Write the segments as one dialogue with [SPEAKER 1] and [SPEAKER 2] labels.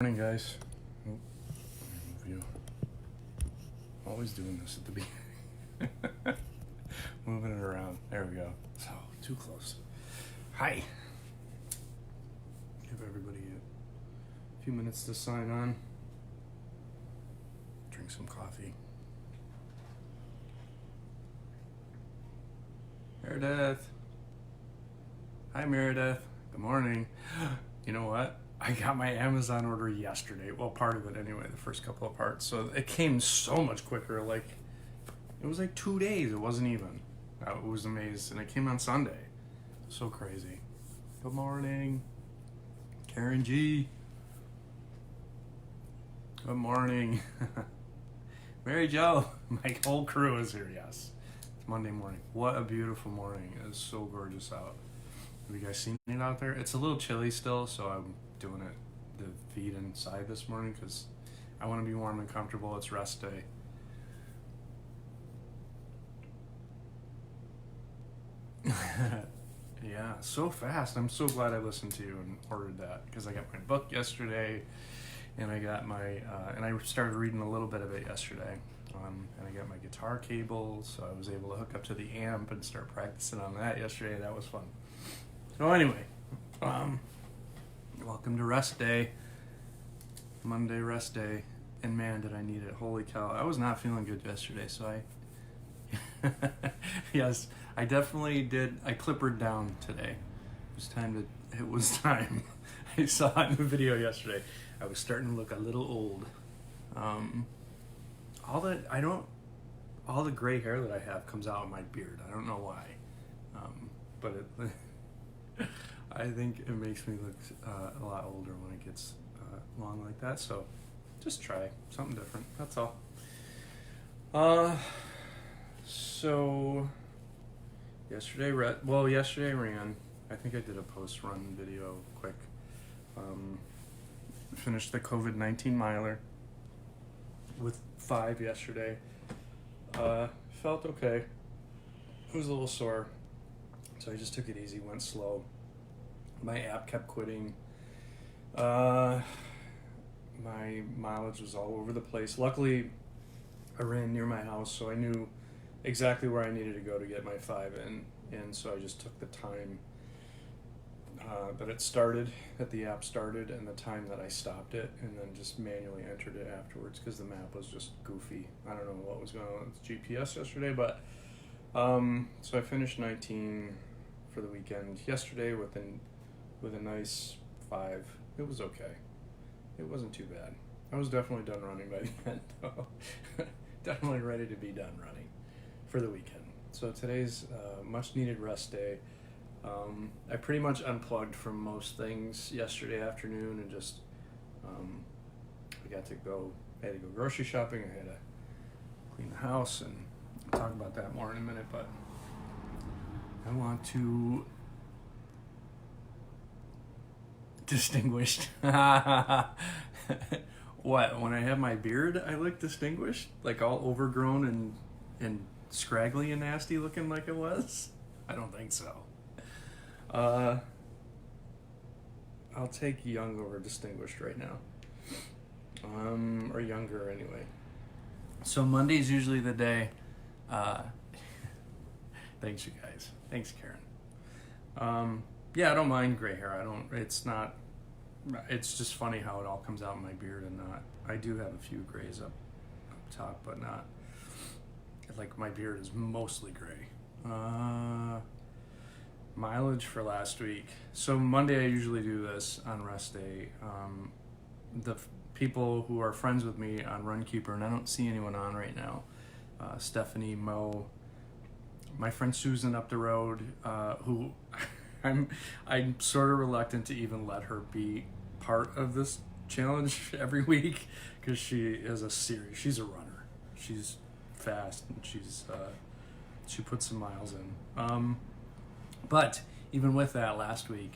[SPEAKER 1] Morning, guys. Oh, let me move you. Always doing this at the beginning. Moving it around. There we go. So, too close. Hi. Give everybody a few minutes to sign on. Drink some coffee. Meredith. Hi, Meredith. Good morning. You know what? I got my Amazon order yesterday. Well, part of it anyway, the first couple of parts. So it came so much quicker. Like, it was like 2 days. It wasn't even. I was amazed. And it came on Sunday. So crazy. Good morning. Karen G. Good morning. Mary Jo. My whole crew is here, yes. It's Monday morning. What a beautiful morning. It's so gorgeous out. Have you guys seen it out there? It's a little chilly still, so I'm doing it the feed inside this morning because I want to be warm and comfortable. It's rest day. Yeah, so fast. I'm so glad I listened to you and ordered that because I got my book yesterday and I got my and I started reading a little bit of it yesterday. And I got my guitar cable, so I was able to hook up to the amp and start practicing on that yesterday. That was fun. So anyway, welcome to rest day, Monday rest day, and man, did I need it. Holy cow, I was not feeling good yesterday, so yes, I definitely did. I clippered down today. It was time. I saw it in the video yesterday. I was starting to look a little old. All the gray hair that I have comes out of my beard. I don't know why, but I think it makes me look a lot older when it gets long like that. So just try something different. That's all. So yesterday I ran. I think I did a post-run video quick. Finished the COVID-19 miler with 5 yesterday. Felt okay. It was a little sore, so I just took it easy, went slow. My app kept quitting. My mileage was all over the place. Luckily, I ran near my house, so I knew exactly where I needed to go to get my 5 in, and so I just took the time that the app started and the time that I stopped it, and then just manually entered it afterwards because the map was just goofy. I don't know what was going on with GPS yesterday, but so I finished 19 for the weekend yesterday with a nice 5. It was okay. It wasn't too bad. I was definitely done running by the end, though. Definitely ready to be done running for the weekend. So today's much needed rest day. I pretty much unplugged from most things yesterday afternoon and just I had to go grocery shopping. I had to clean the house, and I'll talk about that more in a minute, but I want to distinguished. What, when I have my beard I look distinguished, like all overgrown and scraggly and nasty looking like it was? I don't think so. I'll take young over distinguished right now. Or younger anyway. So Monday's usually the day. Thanks, you guys. Thanks, Karen. Yeah, I don't mind gray hair. It's just funny how it all comes out in my beard and not. I do have a few grays up top, but not. Like, my beard is mostly gray. Mileage for last week. So Monday I usually do this on rest day. The people who are friends with me on RunKeeper, and I don't see anyone on right now, Stephanie, Mo, my friend Susan up the road, who I'm sort of reluctant to even let her be part of this challenge every week because she's a runner. She's fast and she puts some miles in. But even with that, last week,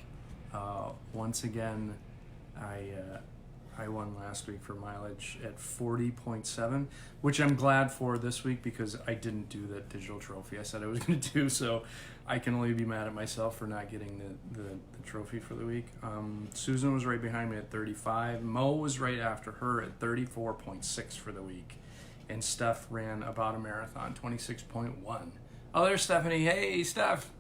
[SPEAKER 1] once again, I won last week for mileage at 40.7, which I'm glad for this week because I didn't do the digital trophy I said I was going to do, so I can only be mad at myself for not getting the trophy for the week. Susan was right behind me at 35. Mo was right after her at 34.6 for the week. And Steph ran about a marathon, 26.1. Oh, there's Stephanie. Hey, Steph.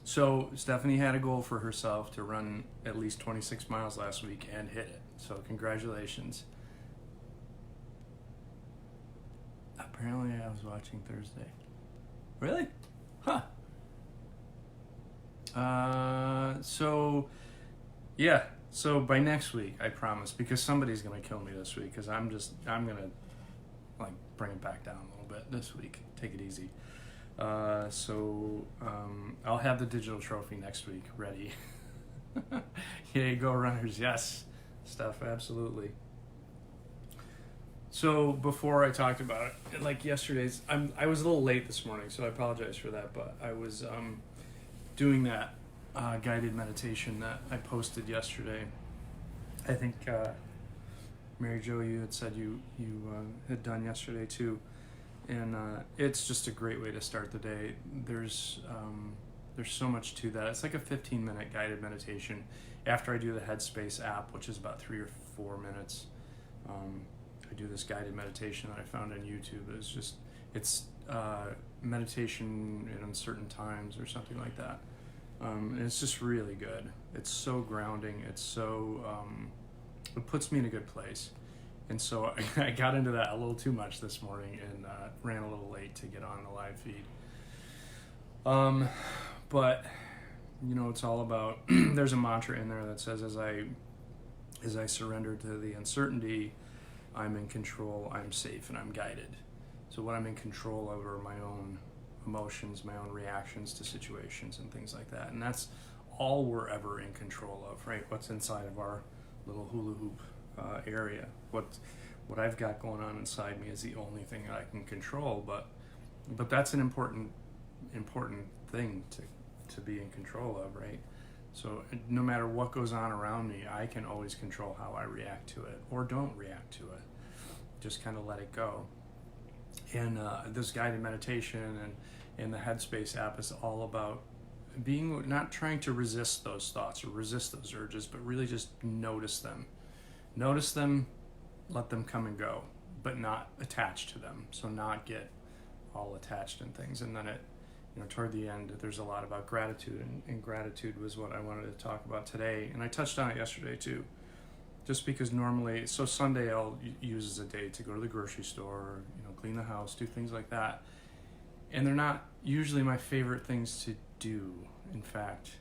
[SPEAKER 1] So Stephanie had a goal for herself to run at least 26 miles last week and hit it. So congratulations. Apparently I was watching Thursday. Really? Huh. So by next week, I promise, because somebody's going to kill me this week, because I'm going to like bring it back down a little bit this week. Take it easy. I'll have the digital trophy next week ready. Yay, go runners. Yes, stuff, absolutely. So before I talked about it, like yesterday's, I was a little late this morning, so I apologize for that, but I was doing that guided meditation that I posted yesterday. I think Mary Jo, you had said you had done yesterday too, and it's just a great way to start the day. There's so much to that. It's like a 15-minute guided meditation after I do the Headspace app, which is about 3 or 4 minutes. I do this guided meditation that I found on YouTube. It's meditation in uncertain times or something like that. And it's just really good. It's so grounding. It's so it puts me in a good place. And so I got into that a little too much this morning and ran a little late to get on the live feed. But you know, it's all about. There's a mantra in there that says, as I surrender to the uncertainty, I'm in control, I'm safe, and I'm guided. So when I'm in control over my own emotions, my own reactions to situations and things like that, and that's all we're ever in control of, right? What's inside of our little hula hoop area. What I've got going on inside me is the only thing that I can control, but that's an important thing to be in control of, right? So no matter what goes on around me, I can always control how I react to it or don't react to it. Just kind of let it go. And this guided meditation and the Headspace app is all about not trying to resist those thoughts or resist those urges, but really just notice them. Notice them, let them come and go, but not attach to them. So not get all attached in things. And then toward the end, there's a lot about gratitude, and gratitude was what I wanted to talk about today. And I touched on it yesterday too, just because normally, so Sunday I'll use as a day to go to the grocery store, clean the house, do things like that. And they're not usually my favorite things to do. In fact,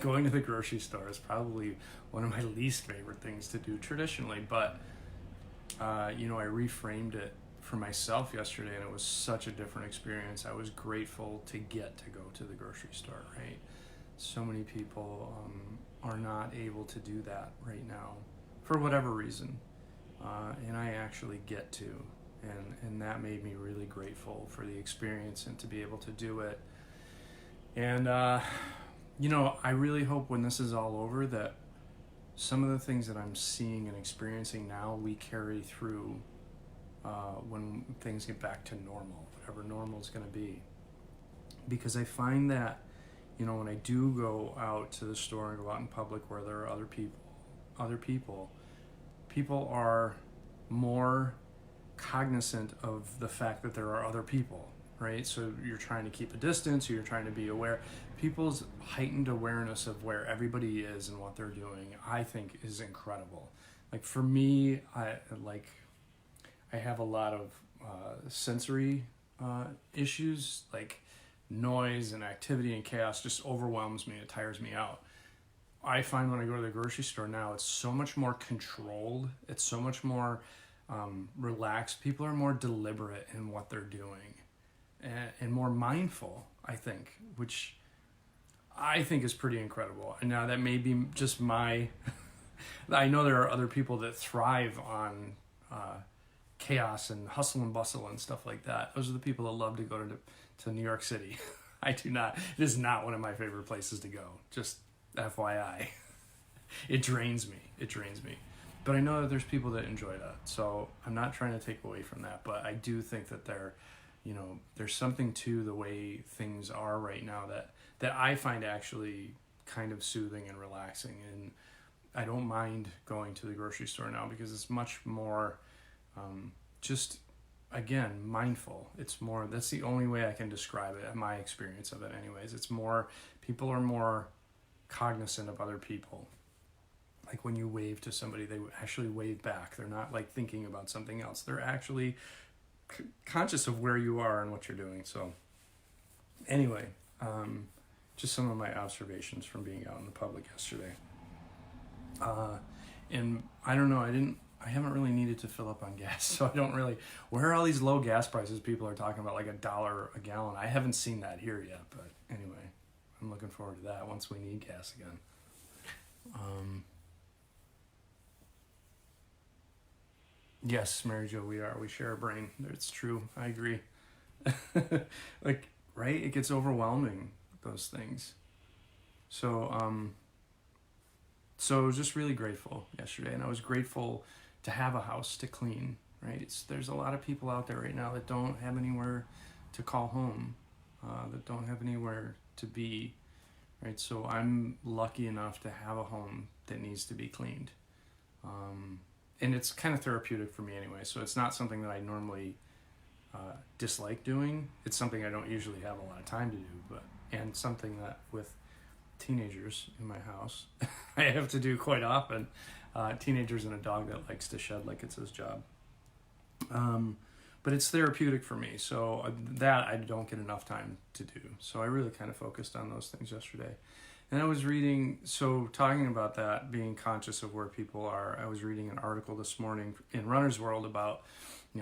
[SPEAKER 1] going to the grocery store is probably one of my least favorite things to do traditionally. But, I reframed it for myself yesterday, and it was such a different experience. I was grateful to get to go to the grocery store, right? So many people are not able to do that right now for whatever reason. And I actually get to. And that made me really grateful for the experience and to be able to do it. And, I really hope when this is all over that some of the things that I'm seeing and experiencing now, we carry through when things get back to normal, whatever normal is going to be. Because I find that, when I do go out to the store and go out in public where there are other people are more cognizant of the fact that there are other people, right? So you're trying to keep a distance, or you're trying to be aware. People's heightened awareness of where everybody is and what they're doing, I think, is incredible. Like for me, I have a lot of sensory issues, like noise and activity and chaos just overwhelms me. It tires me out. I find when I go to the grocery store now, it's so much more controlled. It's so much more relaxed. People are more deliberate in what they're doing and more mindful, I think, which I think is pretty incredible. And now that may be just I know there are other people that thrive on chaos and hustle and bustle and stuff like that. Those are the people that love to go to New York City. I do not. It is not one of my favorite places to go. Just FYI. It drains me. but I know that there's people that enjoy that. So I'm not trying to take away from that, but I do think that there's something to the way things are right now that I find actually kind of soothing and relaxing. And I don't mind going to the grocery store now because it's much more just, again, mindful. It's more, that's the only way I can describe it, my experience of it anyways. It's more, people are more cognizant of other people. Like when you wave to somebody, they actually wave back. They're not like thinking about something else. They're actually conscious of where you are and what you're doing. So anyway, just some of my observations from being out in the public yesterday. And I don't know, I haven't really needed to fill up on gas, so I don't really, where are all these low gas prices people are talking about, like $1 a gallon? I haven't seen that here yet, but anyway, I'm looking forward to that once we need gas again. Yes, Mary Jo, we share a brain. It's true. I agree. Like, right? It gets overwhelming, those things. So, so I was just really grateful yesterday, and I was grateful to have a house to clean, right? There's a lot of people out there right now that don't have anywhere to call home, that don't have anywhere to be, right? So I'm lucky enough to have a home that needs to be cleaned. And it's kind of therapeutic for me anyway, so it's not something that I normally dislike doing. It's something I don't usually have a lot of time to do, and something that with teenagers in my house I have to do quite often. Teenagers and a dog that likes to shed like it's his job. But it's therapeutic for me, so that I don't get enough time to do. So I really kind of focused on those things yesterday. And I was reading, so talking about that, being conscious of where people are, I was reading an article this morning in Runner's World about,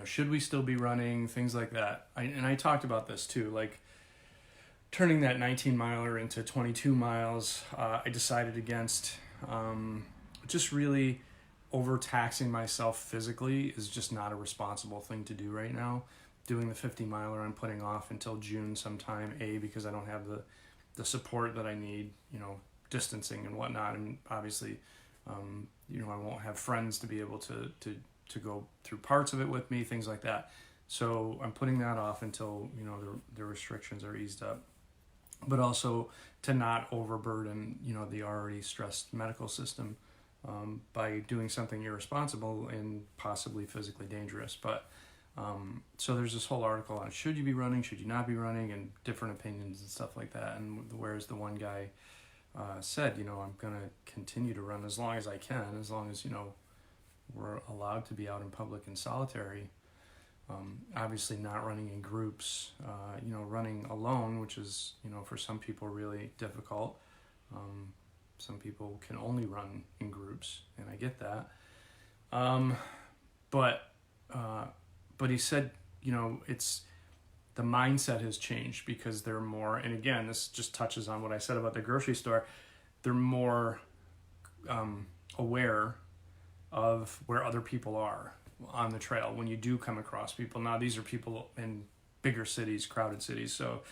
[SPEAKER 1] should we still be running, things like that. And I talked about this too, like turning that 19-miler into 22 miles. I decided against just really overtaxing myself physically is just not a responsible thing to do right now. Doing the 50-miler I'm putting off until June sometime, because I don't have the support that I need, distancing and whatnot, and obviously, I won't have friends to be able to go through parts of it with me, things like that. So I'm putting that off until, the restrictions are eased up, but also to not overburden, the already stressed medical system by doing something irresponsible and possibly physically dangerous. But so there's this whole article on should you be running, should you not be running, and different opinions and stuff like that. And whereas the one guy said, I'm going to continue to run as long as I can, as long as, we're allowed to be out in public and solitary. Obviously not running in groups, running alone, which is, for some people really difficult. Some people can only run in groups, and I get that. But he said, it's the mindset has changed because they're more, and again, this just touches on what I said about the grocery store, they're more aware of where other people are on the trail when you do come across people. Now, these are people in bigger cities, crowded cities, so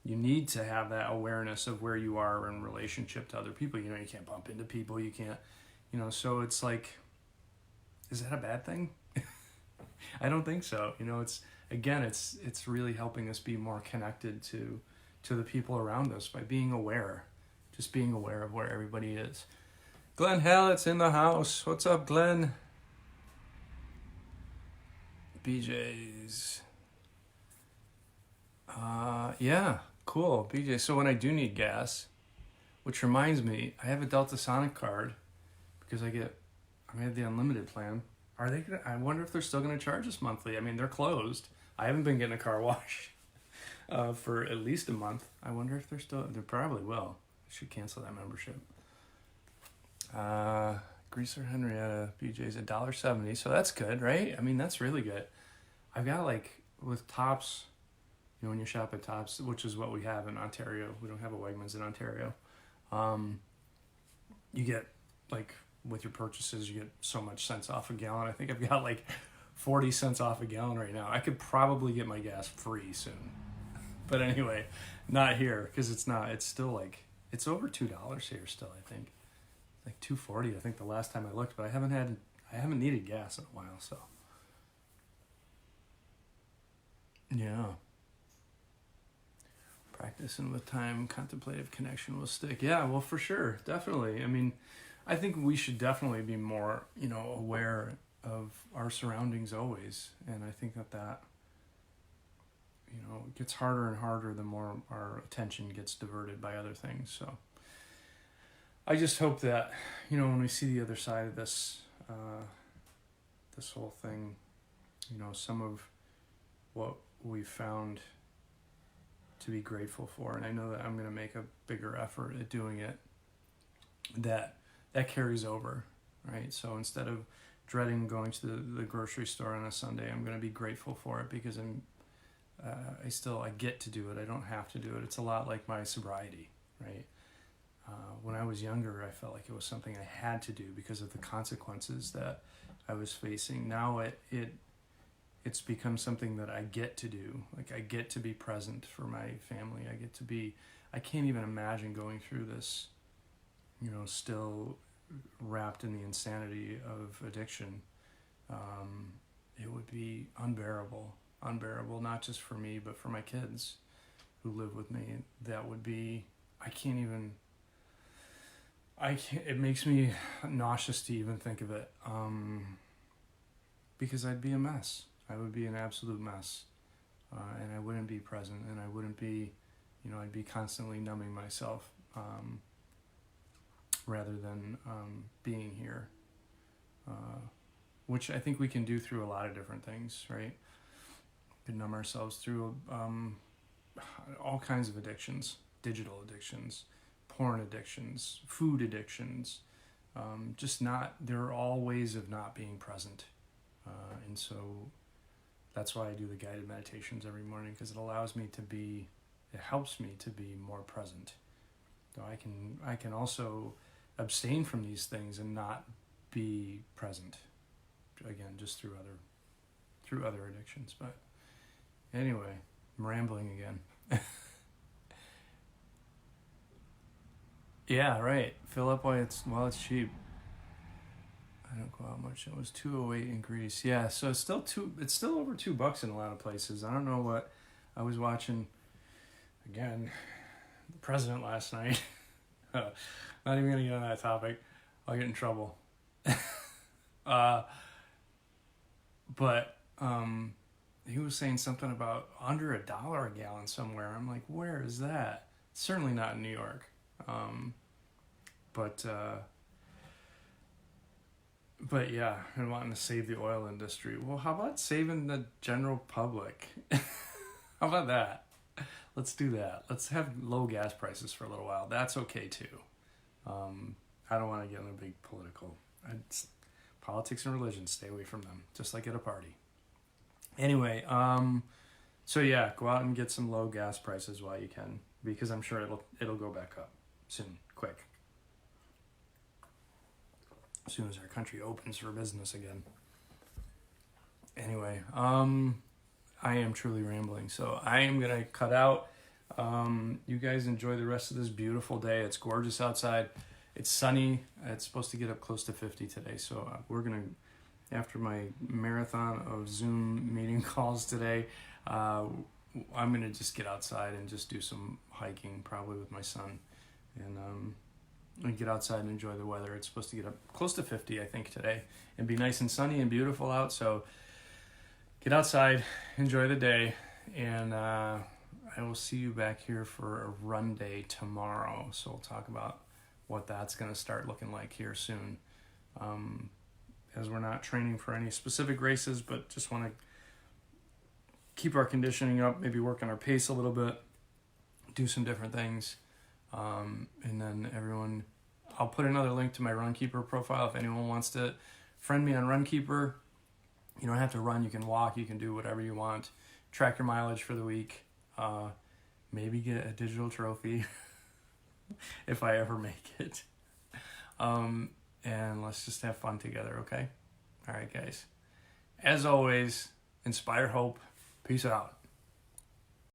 [SPEAKER 1] you need to have that awareness of where you are in relationship to other people. You can't bump into people, you can't, so it's like, is that a bad thing? I don't think so. It's really helping us be more connected to the people around us by being aware, just being aware of where everybody is. Glenn Hallett's in the house. What's up, Glenn? BJ's. Yeah, cool. BJ. So when I do need gas, which reminds me, I have a Delta Sonic card because I have the unlimited plan. Are they gonna? I wonder if they're still gonna charge us monthly. I mean, they're closed. I haven't been getting a car wash for at least a month. I wonder if they probably will. I should cancel that membership. Greaser Henrietta, BJ's $1.70, so that's good, right? I mean, that's really good. I've got with Tops, when you shop at Tops, which is what we have in Ontario. We don't have a Wegmans in Ontario. You get with your purchases, you get so much cents off a gallon. I think I've got 40 cents off a gallon right now. I could probably get my gas free soon. But anyway, not here because it's not. It's still it's over $2 here still, I think. $2.40 I think the last time I looked, but I I haven't needed gas in a while, so. Yeah. Practicing with time, contemplative connection will stick. Yeah, well, for sure. Definitely. I mean, I think we should definitely be more, aware of our surroundings always. And I think that it gets harder and harder the more our attention gets diverted by other things. So I just hope that, when we see the other side of this, this whole thing, some of what we found to be grateful for, and I know that I'm going to make a bigger effort at doing it, that carries over, right? So instead of dreading going to the grocery store on a Sunday, I'm going to be grateful for it because I get to do it. I don't have to do it. It's a lot like my sobriety, right? When I was younger, I felt like it was something I had to do because of the consequences that I was facing. Now it's become something that I get to do. Like, I get to be present for my family. I can't even imagine going through this, still wrapped in the insanity of addiction. It would be unbearable, not just for me, but for my kids who live with me. That would be, it makes me nauseous to even think of it, because I'd be a mess. I would be an absolute mess, and I wouldn't be present, and I wouldn't be, I'd be constantly numbing myself, rather than being here, which I think we can do through a lot of different things, right? We can numb ourselves through all kinds of addictions, digital addictions, porn addictions, food addictions, there are all ways of not being present, and so that's why I do the guided meditations every morning, because it helps me to be more present. So I can also abstain from these things and not be present, again, just through other addictions. But anyway, I'm rambling again. Yeah, right. Fill up while it's cheap. I don't go out much. It was $2.08 in Greece. Yeah, so it's still over $2 in a lot of places. I don't know what I was watching. Again, the president last night. Not even gonna get on that topic. I'll get in trouble. But he was saying something about under $1 a gallon somewhere. I'm like, where is that? Certainly not in New York. But yeah, and wanting to save the oil industry. Well, how about saving the general public? How about that? Let's do that. Let's have low gas prices for a little while. That's okay too. I don't want to get in a big political. Politics and religion, stay away from them. Just like at a party. Anyway, so yeah, go out and get some low gas prices while you can, because I'm sure it'll go back up soon, quick. As soon as our country opens for business again. Anyway, I am truly rambling, so I am going to cut out. You guys enjoy the rest of this beautiful day. It's gorgeous outside. It's sunny. It's supposed to get up close to 50 today, so we're going to, after my marathon of Zoom meeting calls today, I'm going to just get outside and just do some hiking, probably with my son, and get outside and enjoy the weather. It's supposed to get up close to 50, I think, today, and be nice and sunny and beautiful out. So get outside, enjoy the day, and I will see you back here for a run day tomorrow. So we'll talk about what that's going to start looking like here soon, as we're not training for any specific races, but just want to keep our conditioning up, maybe work on our pace a little bit, do some different things. And then I'll put another link to my RunKeeper profile if anyone wants to friend me on RunKeeper. You don't have to run, you can walk, you can do whatever you want. Track your mileage for the week. Maybe get a digital trophy if I ever make it. And let's just have fun together, okay? All right, guys. As always, inspire hope. Peace out.